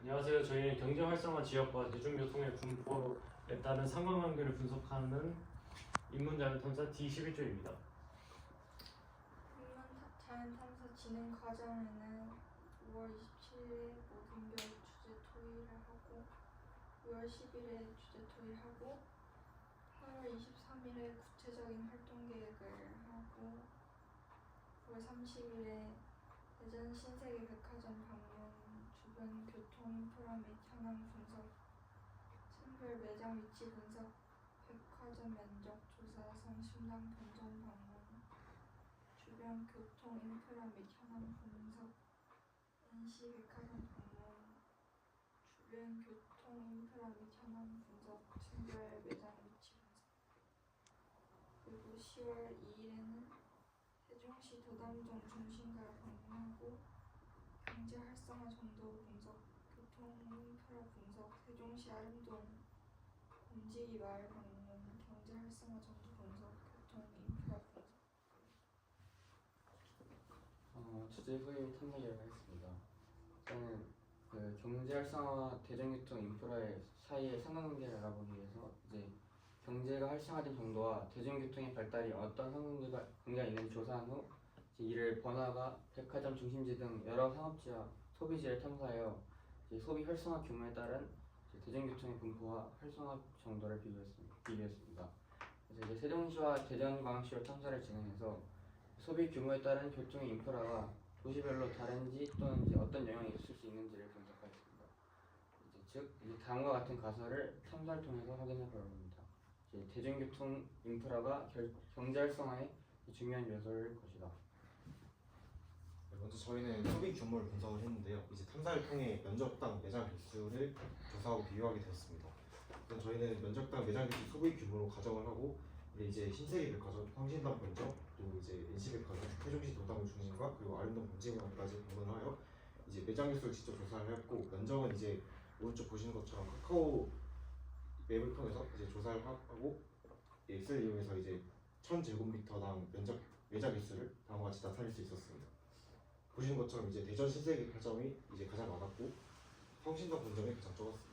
안녕하세요. 저희는 경제 활성화 지역과 대중교통의 분포에 따른 상관관계를 분석하는 인문자연 탐사 D11조입니다. 인문자연 탐사 진행 과정에는 5월 27일에 모든 별 주제 토의를 하고 6월 10일에 주제 토의하고 8월 23일에 구체적인 활동 계획을 하고 9월 30일에 대전 신세계 백화점 방문, 주변 교통 인프라 및 현황 분석, 층별 매장 위치 분석, 백화점 면적 조사, 성심당 본점 방문, 주변 교통 인프라 및 현황 분석, NC 백화점 방문, 주변 교통 인프라 및 현황 분석, 층별 매장 위치 분석. 그리고 10월 2일에는 세종시 도담동 중심가를 방문하고 경제 활성화 정도 분석, 교통 인프라 분석, 세종시 아름동 범지기 마을 방문, 경제 활성화 정도 분석, 교통 인프라 분석. 주제 후에 탐내기를 하겠습니다. 저는 경제 활성화 대중교통 인프라의 사이의 상관관계를 알아보기 위해서 이제 경제가 활성화된 정도와 대중교통의 발달이 어떤 상관관계가 있는지 조사한 후 이를 번화가, 백화점 중심지 등 여러 상업지와 소비지를 탐사하여 소비 활성화 규모에 따른 대중교통의 분포와 활성화 정도를 비교했습니다. 그래서 이제 세종시와 대전광역시로 탐사를 진행해서 소비 규모에 따른 교통의 인프라가 도시별로 다른지 또는 이제 어떤 영향이 있을 수 있는지를 분석하였습니다. 즉 다음과 같은 가설을 탐사를 통해서 확인해 보렵니다. 대중교통 인프라가 경제 활성화의 중요한 요소일 것이다. 먼저 저희는 소비 규모를 분석을 했는데요. 이제 탐사를 통해 면적당 매장 개수를 조사하고 비교하게 되었습니다. 우선 저희는 면적당 매장 개수 소비 규모로 가정을 하고 이제 신세계 백화점, 성심당 본점, 또 이제 NC 백화점, 세종시 도담동 중심가 그리고 아름동 범지구까지 방문하여 이제 매장 개수를 직접 조사를 했고 면적은 이제 오른쪽 보시는 것처럼 카카오 맵을 통해서 이제 조사를 하고 엑셀 이용해서 이제 1000제곱미터당 매장 개수를 다음과 같이 나타낼 수 있었습니다. 보시는 것처럼 이제 대전 신세계 백화점이 이제 가장 많았고 성심당 본점이 가장 적었습니다.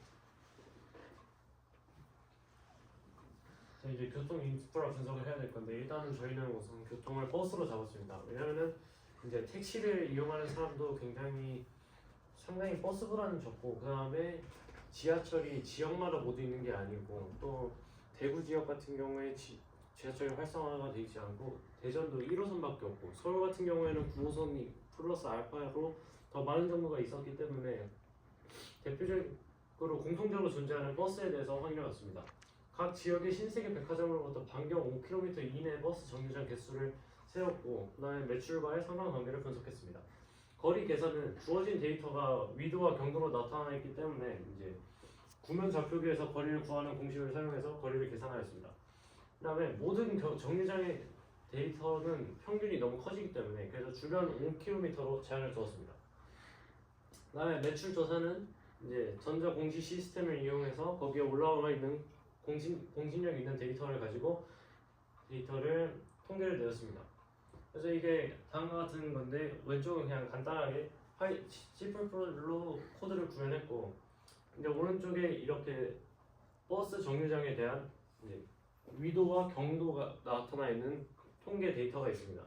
자, 이제 교통 인프라 분석을 해야 될 건데 일단은 저희는 우선 교통을 버스로 잡았습니다. 왜냐면은 이제 택시를 이용하는 사람도 상당히 버스보다는 적고 그 다음에 지하철이 지역마다 모두 있는 게 아니고 또 대구 지역 같은 경우에 지하철이 활성화가 되어 있지 않고 대전도 1호선밖에 없고 서울 같은 경우에는 9호선이 플러스 알파로 더 많은 정도가 있었기 때문에 대표적으로 공통적으로 존재하는 버스에 대해서 확인해봤습니다. 각 지역의 신세계 백화점으로부터 반경 5km 이내 버스 정류장 개수를 세웠고 그 다음에 매출과의 상관관계를 분석했습니다. 거리 계산은 주어진 데이터가 위도와 경도로 나타나 있기 때문에 이제 구면 좌표기에서 거리를 구하는 공식을 사용해서 거리를 계산하였습니다. 그 다음에 모든 정류장의 데이터는 평균이 너무 커지기 때문에 그래서 주변 5km로 제한을 두었습니다. 그 다음에 매출 조사는 이제 전자공시 시스템을 이용해서 거기에 올라와 있는 공신력 있는 데이터를 가지고 데이터를 통계를 내었습니다. 그래서 이게 다음과 같은 건데 왼쪽은 그냥 간단하게 C++로 코드를 구현했고 이제 오른쪽에 이렇게 버스 정류장에 대한 이제 위도와 경도가 나타나 있는 통계 데이터가 있습니다.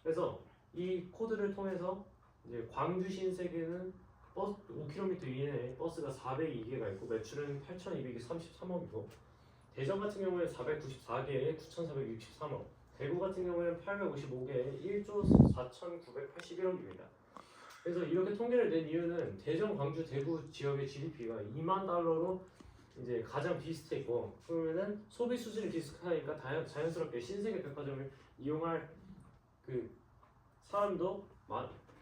그래서 이 코드를 통해서 이제 광주 신세계는 버스 5km 이내에 버스가 402개가 있고 매출은 8,233억이고 대전 같은 경우에 494개에 9,463억, 대구 같은 경우에는 855개에 1조 4,981억입니다. 그래서 이렇게 통계를 낸 이유는 대전, 광주, 대구 지역의 GDP가 2만 달러로 이제 가장 비슷했고 그러면은 소비 수준이 비슷하니까 자연스럽게 신세계 백화점을 이용할 그 사람도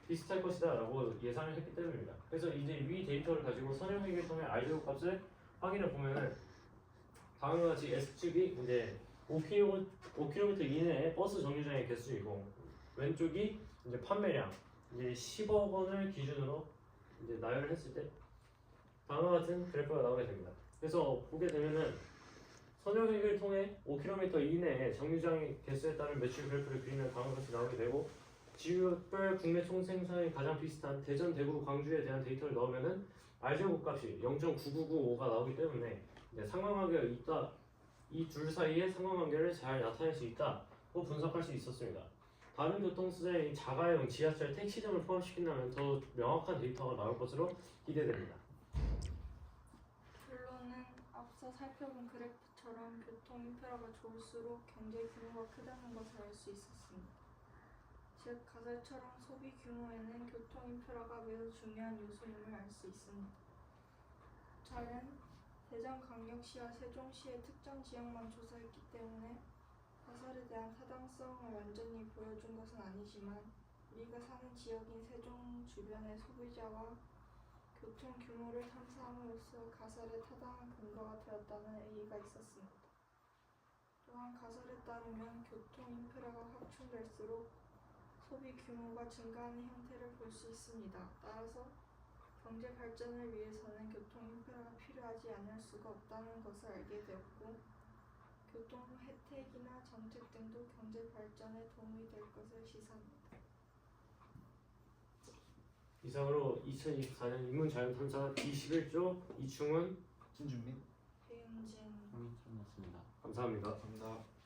비슷할 것이다라고 예상을 했기 때문입니다. 그래서 이제 위 데이터를 가지고 선형회계를 통해 알제곱 값을 확인해 보면은 다음과 같이 S축이 이제 5km 이내의 버스 정류장의 개수이고 왼쪽이 이제 판매량 이제 10억 원을 기준으로 이제 나열을 했을 때 다음과 같은 그래프가 나오게 됩니다. 그래서 보게 되면은 선형회계를 통해 5km 이내의 정류장의 개수에 따른 매출 그래프를 그리면 다음과 같이 나오게 되고 지역별 국내 총생산이 가장 비슷한 대전, 대구, 광주에 대한 데이터를 넣으면은 R제곱값이 0.9995가 나오기 때문에 이제 상관관계가 있다. 이 둘 사이의 상관관계를 잘 나타낼 수 있다고 분석할 수 있었습니다. 다른 교통수단인 자가용, 지하철, 택시 등을 포함시킨다면 더 명확한 데이터가 나올 것으로 기대됩니다. 결론은 앞서 살펴본 그래프처럼 교통 인프라가 좋을수록 경제 규모가 크다는 것을 알 수 있었습니다. 즉 가설처럼 소비 규모에는 교통 인프라가 매우 중요한 요소임을 알 수 있습니다. 저는 대전광역시와 세종시의 특정 지역만 조사했기 때문에 가설에 대한 타당성을 완전히 보여준 것은 아니지만 우리가 사는 지역인 세종 주변의 소비자와 교통 규모를 탐사함으로써 가설에 타당한 근거가 되었다는 의의가 있었습니다. 또한 가설에 따르면 교통 인프라가 확충될수록 소비 규모가 증가하는 형태를 볼 수 있습니다. 따라서 경제 발전을 위해서는 교통 인프라가 필요하지 않을 수가 없다는 것을 알게 되었고 교통 혜택이나 정책 등도 경제 발전에 도움이 될 것을 시사합니다. 이상으로 2024년 인문자연탐사 D11조 이충은 신준민 배윤진 형이었습니다. 감사합니다. 감사합니다.